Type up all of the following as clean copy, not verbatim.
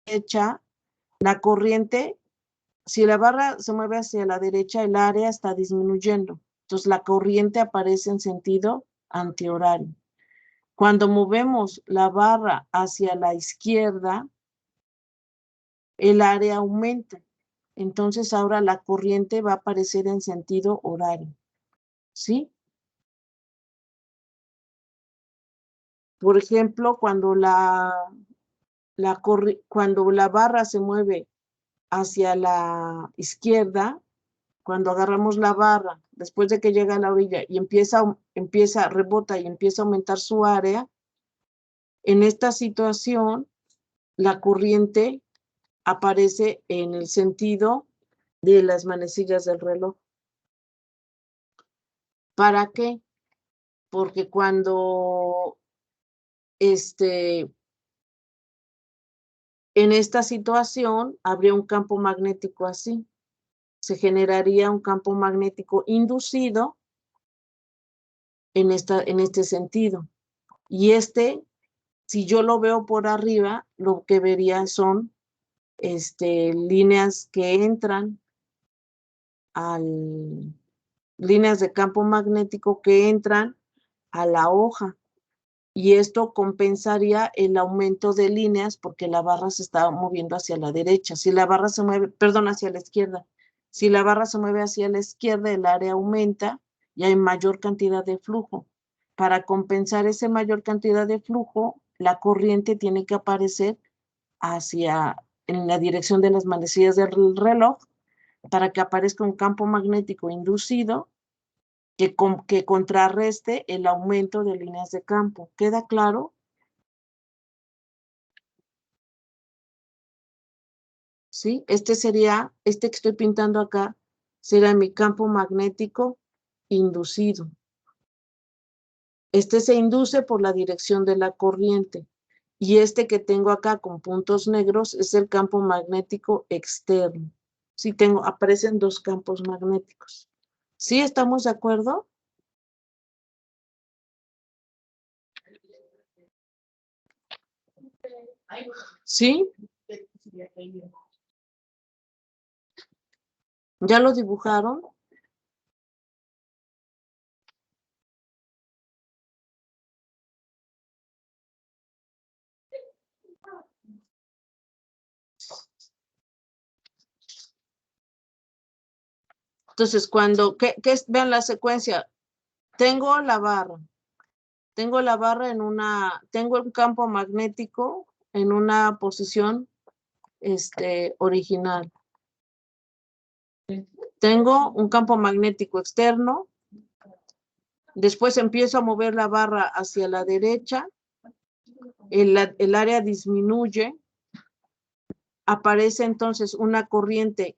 derecha, la corriente, si la barra se mueve hacia la derecha, el área está disminuyendo. Entonces la corriente aparece en sentido antihorario. Cuando movemos la barra hacia la izquierda, el área aumenta. Entonces ahora la corriente va a aparecer en sentido horario. ¿Sí? Por ejemplo, cuando cuando la barra se mueve hacia la izquierda, cuando agarramos la barra, después de que llega a la orilla y rebota y empieza a aumentar su área, en esta situación, la corriente aparece en el sentido de las manecillas del reloj. ¿Para qué? Porque cuando en esta situación habría un campo magnético así. Se generaría un campo magnético inducido en este sentido. Y si yo lo veo por arriba, lo que vería son líneas que entran líneas de campo magnético que entran a la hoja. Y esto compensaría el aumento de líneas porque la barra se está moviendo hacia la derecha. Si la barra se mueve, perdón, hacia la izquierda. Si la barra se mueve hacia la izquierda, el área aumenta y hay mayor cantidad de flujo. Para compensar esa mayor cantidad de flujo, la corriente tiene que aparecer en la dirección de las manecillas del reloj para que aparezca un campo magnético inducido que contrarreste el aumento de líneas de campo. ¿Queda claro? ¿Sí? Este que estoy pintando acá, será mi campo magnético inducido. Este se induce por la dirección de la corriente. Y este que tengo acá con puntos negros es el campo magnético externo. Sí, aparecen dos campos magnéticos. ¿Sí estamos de acuerdo? ¿Sí? ¿Ya lo dibujaron? Entonces, vean la secuencia. Tengo la barra tengo un campo magnético en una posición original. Tengo un campo magnético externo. Después empiezo a mover la barra hacia la derecha. El área disminuye. Aparece entonces una corriente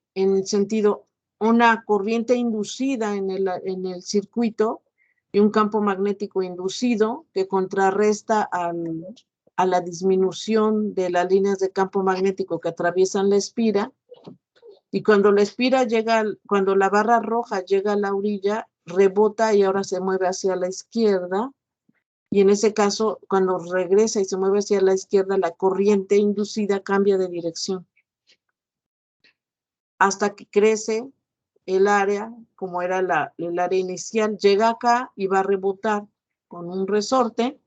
una corriente inducida en el circuito y un campo magnético inducido que contrarresta a la disminución de las líneas de campo magnético que atraviesan la espira. Y cuando cuando la barra roja llega a la orilla, rebota y ahora se mueve hacia la izquierda. Y en ese caso, cuando regresa y se mueve hacia la izquierda, la corriente inducida cambia de dirección. Hasta que crece el área, como era el área inicial, llega acá y va a rebotar con un resorte.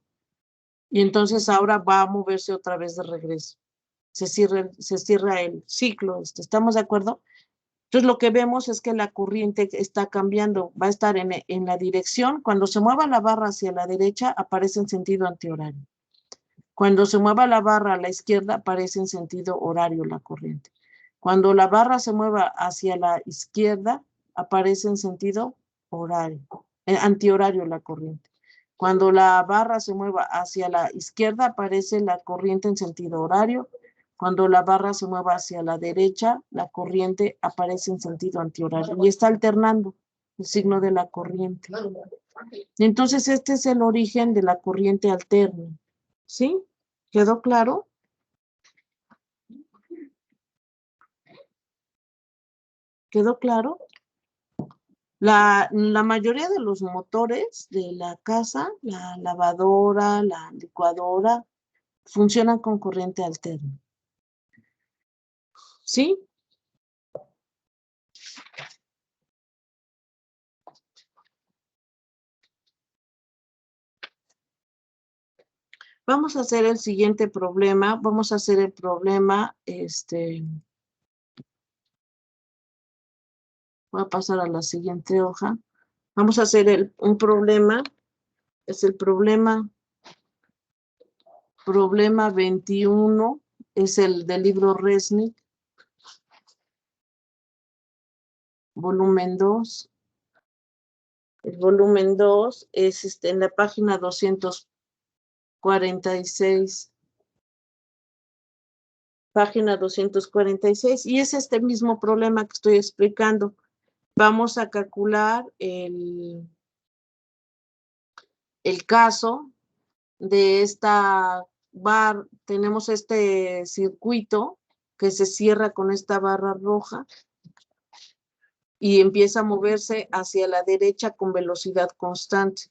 Y entonces ahora va a moverse otra vez de regreso. Se cierra el ciclo. ¿Estamos de acuerdo? Entonces lo que vemos es que la corriente está cambiando, va a estar en la dirección. Cuando se mueva la barra hacia la derecha, aparece en sentido antihorario. Cuando se mueva la barra a la izquierda, aparece en sentido horario la corriente. Cuando la barra se mueva hacia la izquierda, aparece en sentido horario, antihorario la corriente. Cuando la barra se mueva hacia la izquierda, aparece la corriente en sentido horario. Cuando la barra se mueva hacia la derecha, la corriente aparece en sentido antihorario y está alternando el signo de la corriente. Entonces, este es el origen de la corriente alterna. ¿Sí? ¿Quedó claro? ¿Quedó claro? La mayoría de los motores de la casa, la lavadora, la licuadora, funcionan con corriente alterna. ¿Sí? Vamos a hacer el siguiente problema. Vamos a hacer el problema, voy a pasar a la siguiente hoja. Vamos a hacer un problema, es el problema 21, es el del libro Resnick, volumen 2. El volumen 2 es en la página 246. Página 246, y es este mismo problema que estoy explicando. Vamos a calcular el caso de esta barra. Tenemos este circuito que se cierra con esta barra roja y empieza a moverse hacia la derecha con velocidad constante.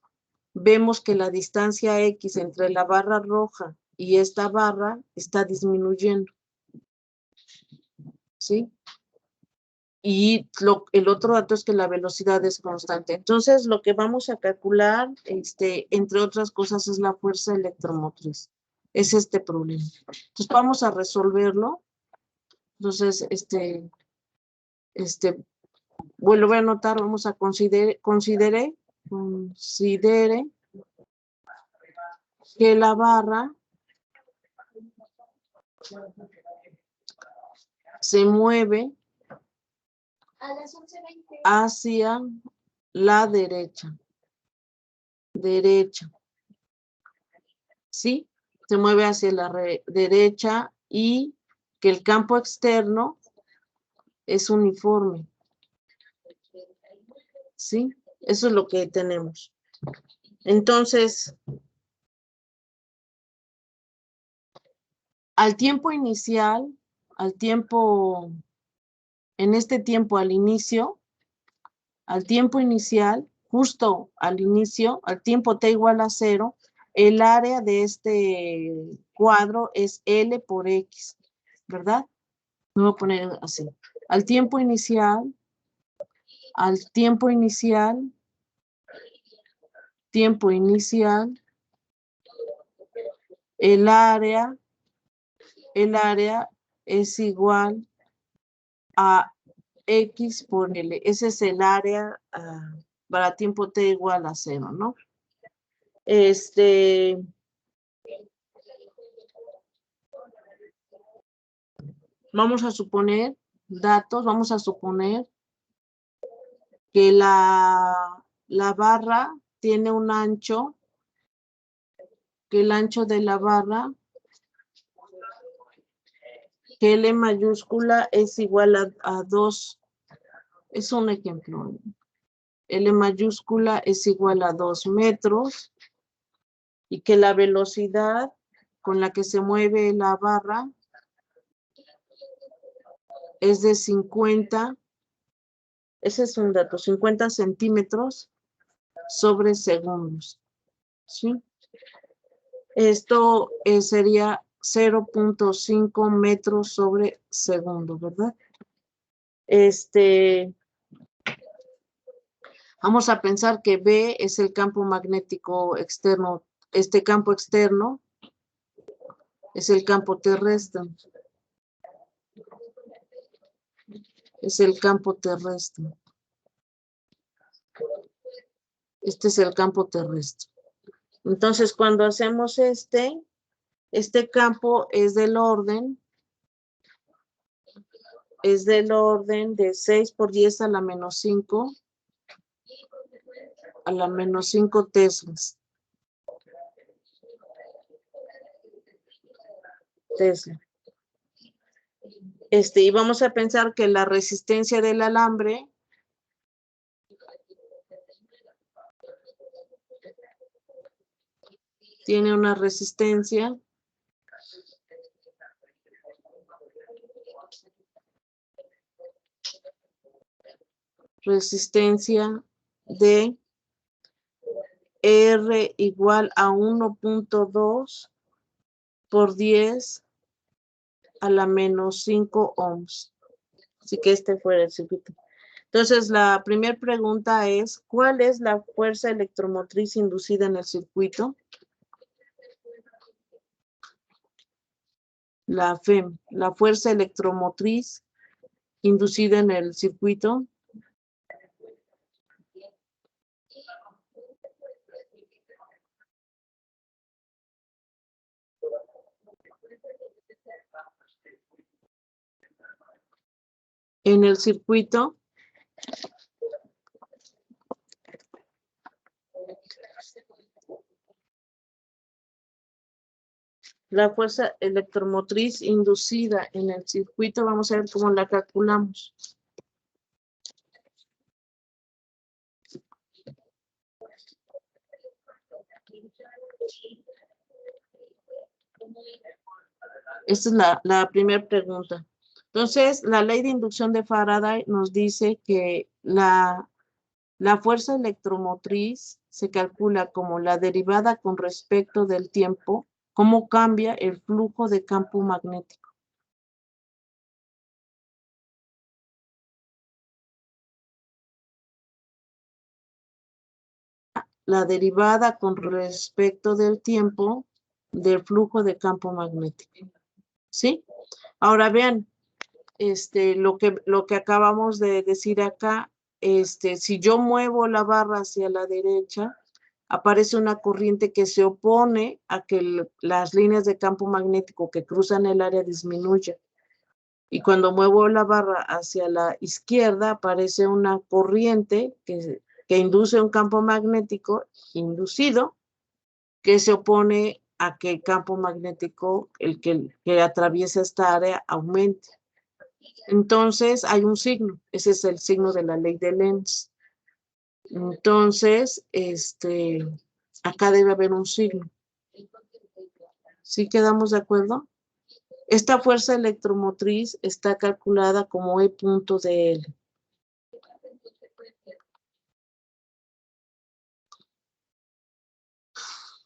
Vemos que la distancia X entre la barra roja y esta barra está disminuyendo. ¿Sí? Y el otro dato es que la velocidad es constante. Entonces, lo que vamos a calcular, entre otras cosas, es la fuerza electromotriz. Es este problema. Entonces, vamos a resolverlo. Entonces, vuelvo a anotar, vamos a considere que la barra se mueve hacia la derecha. ¿Sí? Se mueve hacia la derecha y que el campo externo es uniforme. ¿Sí? Eso es lo que tenemos. Entonces, al tiempo inicial, en este tiempo al tiempo inicial, justo al inicio, al tiempo t igual a 0, el área de este cuadro es L por X, ¿verdad? Me voy a poner así. Al tiempo inicial, el área es igual a X por L. Ese es el área para tiempo t igual a 0, ¿no? Vamos a suponer que la barra tiene un ancho, que el ancho de la barra, que L mayúscula es igual a 2, es un ejemplo. L mayúscula es igual a 2 metros y que la velocidad con la que se mueve la barra es de 50, ese es un dato, 50 centímetros sobre segundos. ¿Sí? Esto sería 0.5 metros sobre segundo, ¿verdad? Vamos a pensar que B es el campo magnético externo. Este campo externo es el campo terrestre. Es el campo terrestre. Este es el campo terrestre. Entonces, cuando hacemos este campo es del orden de 6 por 10 a la menos 5 teslas. Y vamos a pensar que la resistencia del alambre tiene una resistencia de R igual a 1.2 por 10 a la menos 5 ohms. Así que este fuera el circuito. Entonces, la primera pregunta es, ¿cuál es la fuerza electromotriz inducida en el circuito? La FEM, la fuerza electromotriz inducida en el circuito. En el circuito. La fuerza electromotriz inducida en el circuito, vamos a ver cómo la calculamos. Esta es la primera pregunta. Entonces, la ley de inducción de Faraday nos dice que la fuerza electromotriz se calcula como la derivada con respecto del tiempo, cómo cambia el flujo de campo magnético. La derivada con respecto del tiempo del flujo de campo magnético. ¿Sí? Ahora vean, lo que acabamos de decir acá, si yo muevo la barra hacia la derecha, aparece una corriente que se opone a que las líneas de campo magnético que cruzan el área disminuyan. Y cuando muevo la barra hacia la izquierda, aparece una corriente que induce un campo magnético inducido que se opone a que el campo magnético, el que atraviesa esta área, aumente. Entonces hay un signo, ese es el signo de la ley de Lenz. Entonces, acá debe haber un signo. ¿Sí quedamos de acuerdo? Esta fuerza electromotriz está calculada como E punto de L.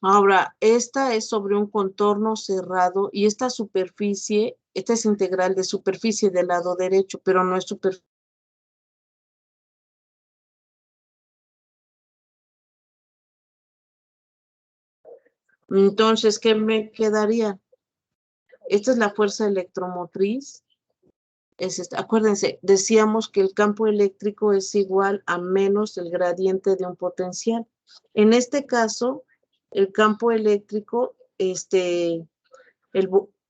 Ahora, esta es sobre un contorno cerrado y esta superficie, esta es integral de superficie del lado derecho, pero no es superficie. Entonces, ¿qué me quedaría? Esta es la fuerza electromotriz. Acuérdense, decíamos que el campo eléctrico es igual a menos el gradiente de un potencial. En este caso, el campo eléctrico,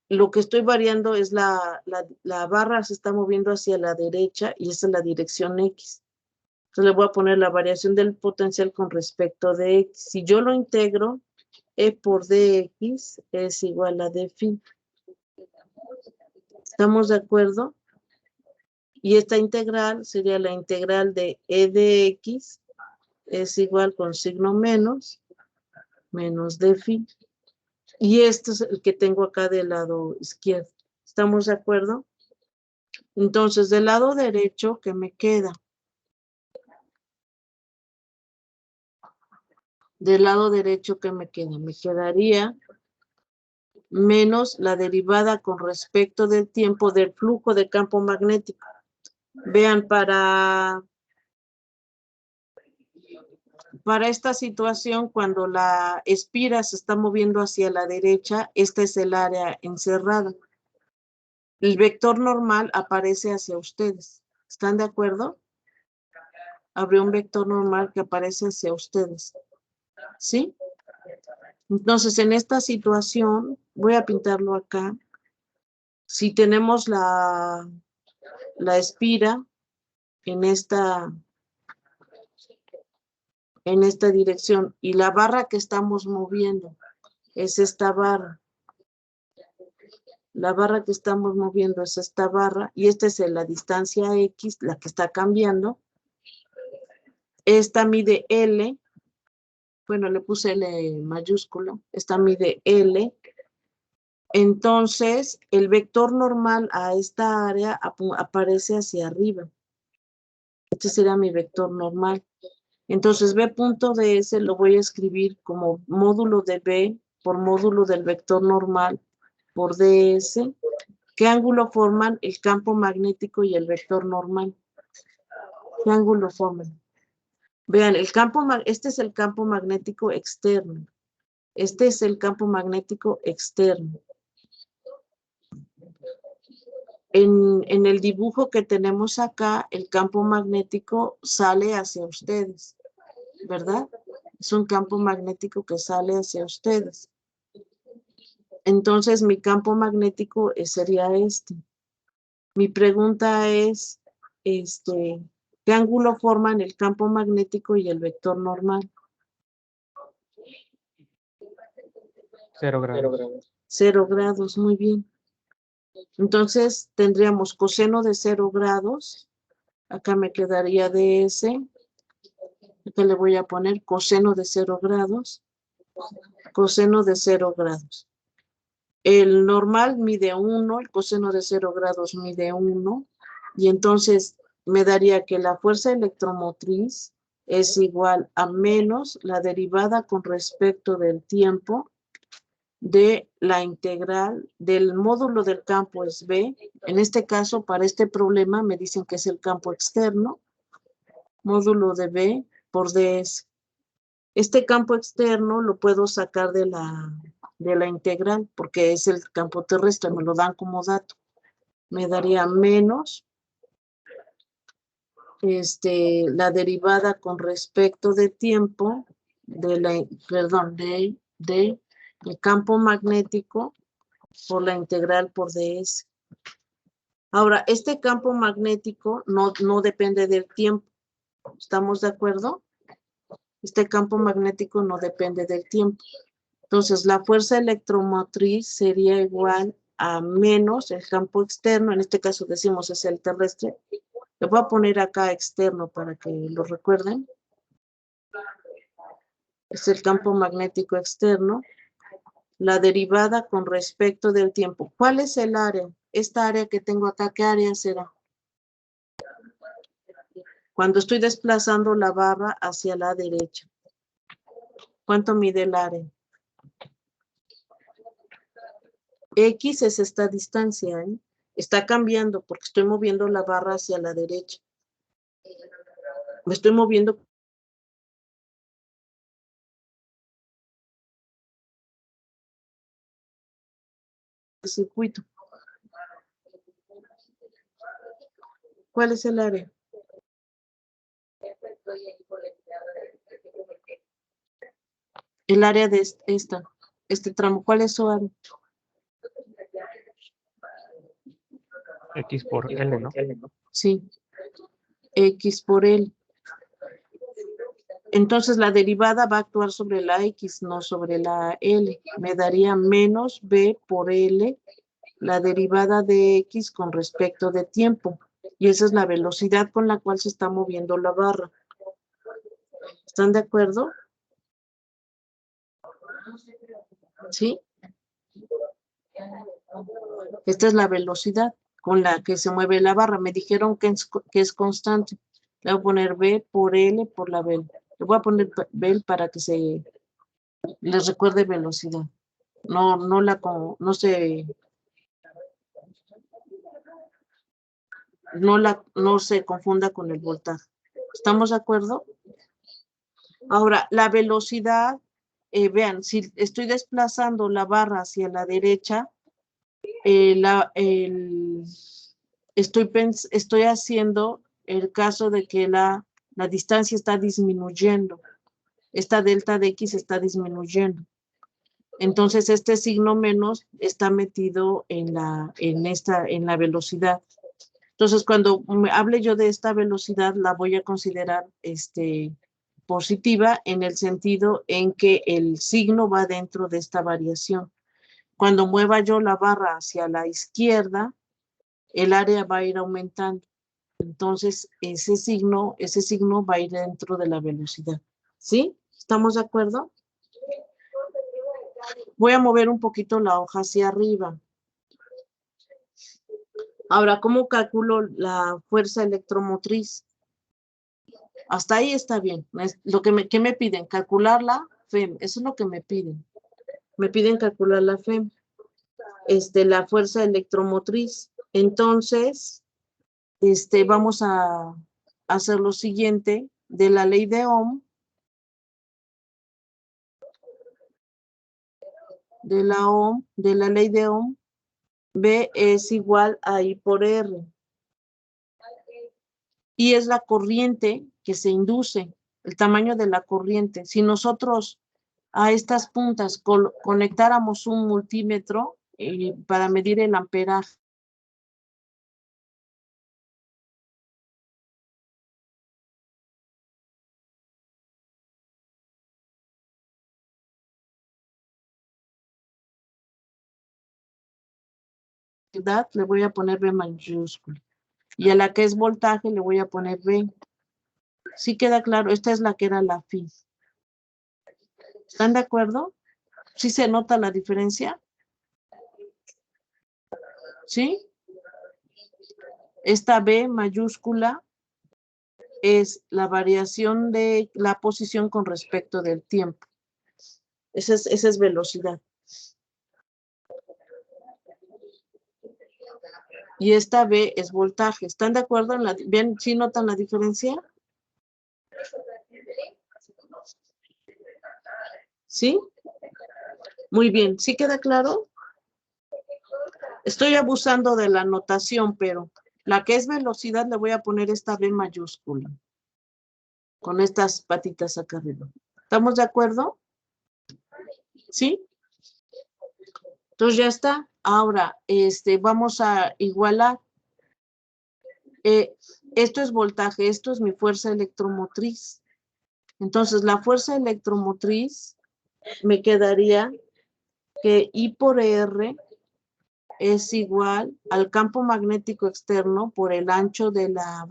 lo que estoy variando es la barra se está moviendo hacia la derecha y esa es la dirección X. Entonces le voy a poner la variación del potencial con respecto de X. Si yo lo integro, E por dx es igual a d phi. ¿Estamos de acuerdo? Y esta integral sería la integral de E de X es igual con signo menos d phi. Y este es el que tengo acá del lado izquierdo. ¿Estamos de acuerdo? Entonces, del lado derecho, ¿qué me queda? Del lado derecho, ¿qué me queda? Me quedaría menos la derivada con respecto del tiempo del flujo de campo magnético. Vean, para esta situación, cuando la espira se está moviendo hacia la derecha, esta es el área encerrada. El vector normal aparece hacia ustedes. ¿Están de acuerdo? Habría un vector normal que aparece hacia ustedes. ¿Sí? Entonces, en esta situación, voy a pintarlo acá. Si tenemos la espira en esta dirección y la barra que estamos moviendo es esta barra. La barra que estamos moviendo es esta barra y esta es la distancia X, la que está cambiando. Esta mide L. Bueno, le puse L mayúsculo. Esta mide L. Entonces, el vector normal a esta área aparece hacia arriba. Este será mi vector normal. Entonces, B punto de S lo voy a escribir como módulo de B por módulo del vector normal por DS ¿Qué ángulo forman el campo magnético y el vector normal? ¿Qué ángulo forman? Vean, este es el campo magnético externo. Este es el campo magnético externo. En el dibujo que tenemos acá, el campo magnético sale hacia ustedes, ¿verdad? Es un campo magnético que sale hacia ustedes. Entonces, mi campo magnético sería este. Mi pregunta es, ¿qué ángulo forman el campo magnético y el vector normal? 0 grados. 0 grados, muy bien. Entonces, tendríamos coseno de 0 grados. Acá me quedaría de ese. Acá le voy a poner coseno de 0 grados. Coseno de 0 grados. El normal mide 1, el coseno de 0 grados mide 1. Y entonces me daría que la fuerza electromotriz es igual a menos la derivada con respecto del tiempo de la integral del módulo del campo es B. En este caso, para este problema, me dicen que es el campo externo, módulo de B por ds. Este campo externo lo puedo sacar de la integral, porque es el campo terrestre, me lo dan como dato. Me daría menos la derivada con respecto de tiempo de el campo magnético por la integral por ds. Ahora, este campo magnético no depende del tiempo. ¿Estamos de acuerdo? Este campo magnético no depende del tiempo. Entonces, la fuerza electromotriz sería igual a menos el campo externo, en este caso decimos es el terrestre. Le voy a poner acá externo para que lo recuerden. Es el campo magnético externo. La derivada con respecto del tiempo. ¿Cuál es el área? Esta área que tengo acá, ¿qué área será? Cuando estoy desplazando la barra hacia la derecha. ¿Cuánto mide el área? X es esta distancia, ¿eh? Está cambiando porque estoy moviendo la barra hacia la derecha. Me estoy moviendo el circuito. ¿Cuál es el área? El área de este tramo. ¿Cuál es su área? X por L, ¿no? Sí. X por L. Entonces la derivada va a actuar sobre la X, no sobre la L. Me daría menos B por L, la derivada de X con respecto de tiempo. Y esa es la velocidad con la cual se está moviendo la barra. ¿Están de acuerdo? ¿Sí? Esta es la velocidad con la que se mueve la barra. Me dijeron que es constante. Le voy a poner B por L por la B. Le voy a poner B para que se les recuerde velocidad. No se confunda con el voltaje. ¿Estamos de acuerdo? Ahora, la velocidad, vean, si estoy desplazando la barra hacia la derecha, estoy haciendo el caso de que la distancia está disminuyendo. Esta delta de X está disminuyendo. Entonces, este signo menos está metido en la velocidad. Entonces, cuando hable yo de esta velocidad, la voy a considerar positiva en el sentido en que el signo va dentro de esta variación. Cuando mueva yo la barra hacia la izquierda, el área va a ir aumentando. Entonces, ese signo va a ir dentro de la velocidad. ¿Sí? ¿Estamos de acuerdo? Voy a mover un poquito la hoja hacia arriba. Ahora, ¿cómo calculo la fuerza electromotriz? Hasta ahí está bien. ¿Qué me piden? Calcular la FEM. Eso es lo que me piden. Me piden calcular la FEM. la fuerza electromotriz. Entonces, vamos a hacer lo siguiente, de la ley de Ohm, de la ley de Ohm, B es igual a I por R. Y es la corriente que se induce, el tamaño de la corriente. Si nosotros a estas puntas conectáramos un multímetro para medir el amperaje, le voy a poner B mayúscula. Y a la que es voltaje le voy a poner B. ¿Sí queda claro? Esta es la que era la phi. ¿Están de acuerdo? ¿Sí se nota la diferencia? ¿Sí? Esta B mayúscula es la variación de la posición con respecto del tiempo. Esa es velocidad. Y esta B es voltaje. ¿Están de acuerdo? ¿Bien? ¿Sí notan la diferencia? ¿Sí? Muy bien. ¿Sí queda claro? Estoy abusando de la notación, pero la que es velocidad le voy a poner esta B mayúscula. Con estas patitas acá arriba. ¿Estamos de acuerdo? ¿Sí? Entonces ya está. Ahora, vamos a igualar. Esto es voltaje, esto es mi fuerza electromotriz. Entonces, la fuerza electromotriz me quedaría que I por R es igual al campo magnético externo por el ancho de la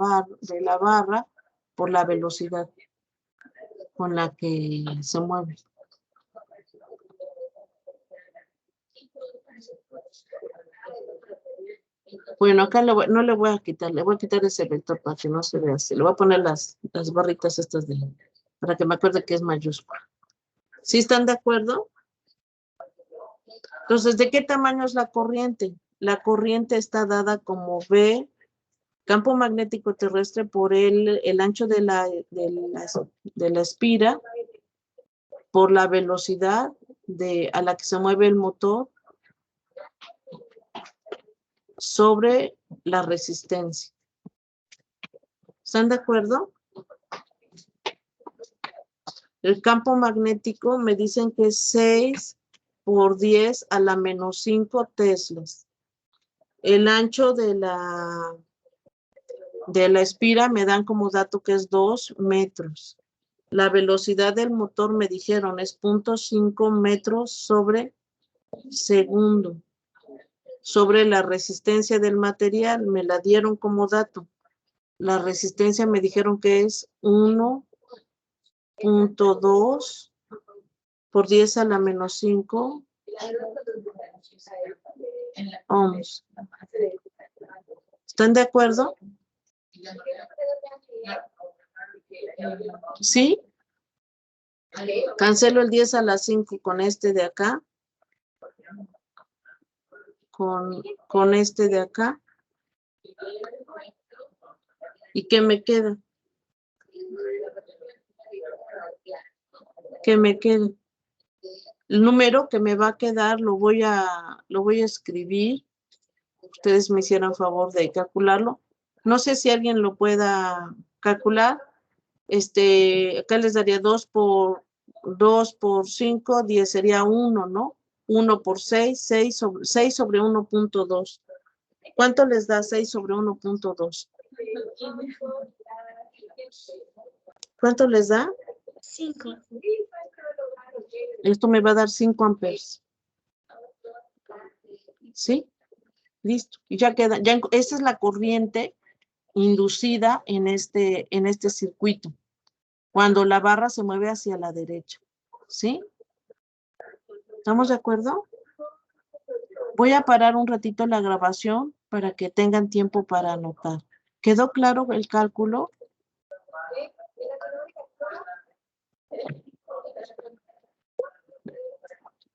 barra por la velocidad con la que se mueve. Bueno, acá no le voy a quitar, le voy a quitar ese vector para que no se vea así. Le voy a poner las barritas estas para que me acuerde que es mayúscula. ¿Sí están de acuerdo? Entonces, ¿de qué tamaño es la corriente? La corriente está dada como V, campo magnético terrestre, por el ancho de la espira, por la velocidad a la que se mueve el motor, sobre la resistencia. ¿Están de acuerdo? El campo magnético me dicen que es 6 por 10 a la menos 5 teslas. El ancho de la espira me dan como dato que es 2 metros. La velocidad del motor me dijeron es 0.5 metros sobre segundo. Sobre la resistencia del material me la dieron como dato. La resistencia me dijeron que es 1.2 por 10 a la menos 5 ohms. ¿Están de acuerdo? ¿Sí? Cancelo el 10 a la 5 con este de acá. Con este de acá. ¿Y qué me queda? ¿Qué me queda? El número que me va a quedar lo voy a escribir. Ustedes me hicieron favor de calcularlo. No sé si alguien lo pueda calcular. Acá les daría 2 por 5, 10 sería 1, ¿no? 1 por 6, 6 sobre 1.2. ¿Cuánto les da 6 sobre 1.2? ¿Cuánto les da? 5. Esto me va a dar 5 amperes. ¿Sí? Listo. Y ya queda. Esta es la corriente inducida en este circuito. Cuando la barra se mueve hacia la derecha. ¿Sí? ¿Estamos de acuerdo? Voy a parar un ratito la grabación para que tengan tiempo para anotar. ¿Quedó claro el cálculo?